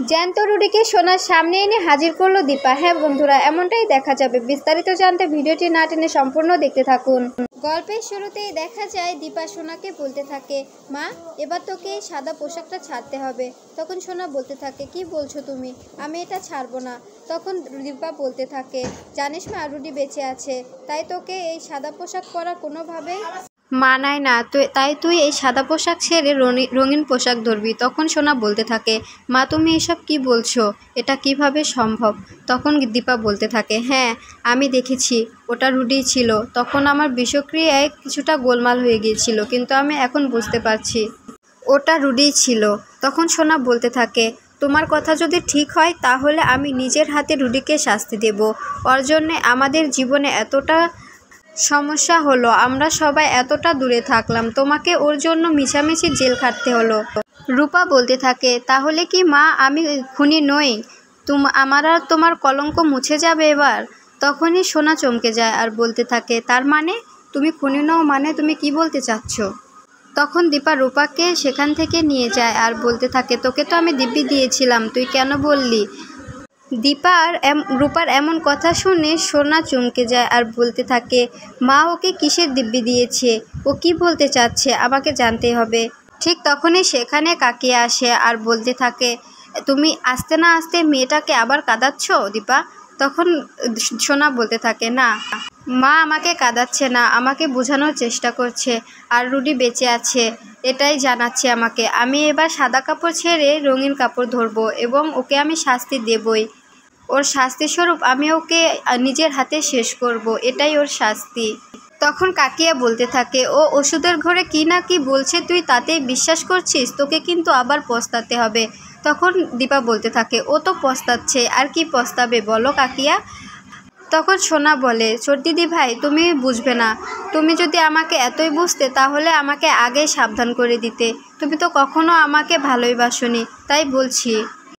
জ্যান্ত রুডিকে সোনার সামনে এনে হাজির করলো দীপা। হ্যাঁ বন্ধুরা, এমনটাই দেখা যাবে। বিস্তারিত জানতে ভিডিওটি না টেনে সম্পূর্ণ দেখতে থাকুন। গল্পের শুরুতেই দেখা যায় দীপা সোনাকে বলতে থাকে, মা এবার তোকে এই সাদা পোশাকটা ছাড়তে হবে। তখন সোনা বলতে থাকে, কি বলছো তুমি? আমি এটা ছাড়বো না। তখন দীপা বলতে থাকে, জানিস মা, রুডি বেঁচে আছে, তাই তোকে এই সাদা পোশাক পরা কোনোভাবেই মানায় না, তাই তুই এই সাদা পোশাক ছেড়ে রঙিন পোশাক ধরবি। তখন সোনা বলতে থাকে, মা তুমি এসব কি বলছো? এটা কিভাবে সম্ভব? তখন দীপা বলতে থাকে, হ্যাঁ আমি দেখেছি, ওটা রুডি ছিল। তখন আমার বিষক্রিয়ায় কিছুটা গোলমাল হয়ে গিয়েছিল, কিন্তু আমি এখন বুঝতে পারছি ওটা রুডি ছিল। তখন সোনা বলতে থাকে, তোমার কথা যদি ঠিক হয় তাহলে আমি নিজের হাতে রুডিকে শাস্তি দেব। ওর জন্যে আমাদের জীবনে এতটা সমস্যা হলো, আমরা সবাই এতটা দূরে থাকলাম, তোমাকে ওর জন্য মিছামিছি জেল খাটতে হলো। রূপা বলতে থাকে, তাহলে কি মা আমি খুনি নই? আমার আর তোমার কলঙ্ক মুছে যাবে এবার? তখনই সোনা চমকে যায় আর বলতে থাকে, তার মানে তুমি খুনি নও? মানে তুমি কি বলতে চাচ্ছ? তখন দীপা রূপাকে সেখান থেকে নিয়ে যায় আর বলতে থাকে, তোকে তো আমি দিব্যি দিয়েছিলাম, তুই কেন বললি? রূপার এমন কথা শুনে সোনা চমকে যায় আর বলতে থাকে, মা ওকে কিসের দিব্যি দিয়েছে? ও কি বলতে চাচ্ছে আমাকে জানতে হবে। ঠিক তখনই সেখানে কাকিয়া আসে আর বলতে থাকে, তুমি আসতে না আসতে মেয়েটাকে আবার কাঁদাচ্ছ দীপা? তখন সোনা বলতে থাকে, না মা আমাকে কাঁদাচ্ছে না, আমাকে বোঝানোর চেষ্টা করছে, আর রুডি বেঁচে আছে এটাই জানাচ্ছে আমাকে। আমি এবার সাদা কাপড় ছেড়ে রঙিন কাপড় ধরবো এবং ওকে আমি শাস্তি দেবই। ওর শাস্তিস্বরূপ আমি ওকে নিজের হাতে শেষ করব, এটাই ওর শাস্তি। তখন কাকিয়া বলতে থাকে, ও ওষুধের ঘরে কি না কি বলছে, তুই তাতেই বিশ্বাস করছিস? তোকে কিন্তু আবার পস্তাতে হবে। তখন দীপা বলতে থাকে, ও তো পস্তাচ্ছে, আর কি পস্তাবে বলো কাকিয়া? তখন সোনা বলে, দিদি ভাই তুমি বুঝবে না, তুমি যদি আমাকে এতই বুঝতে তাহলে আমাকে আগেই সাবধান করে দিতে। তুমি তো কখনো আমাকে ভালোই বাসোনি, তাই বলছি।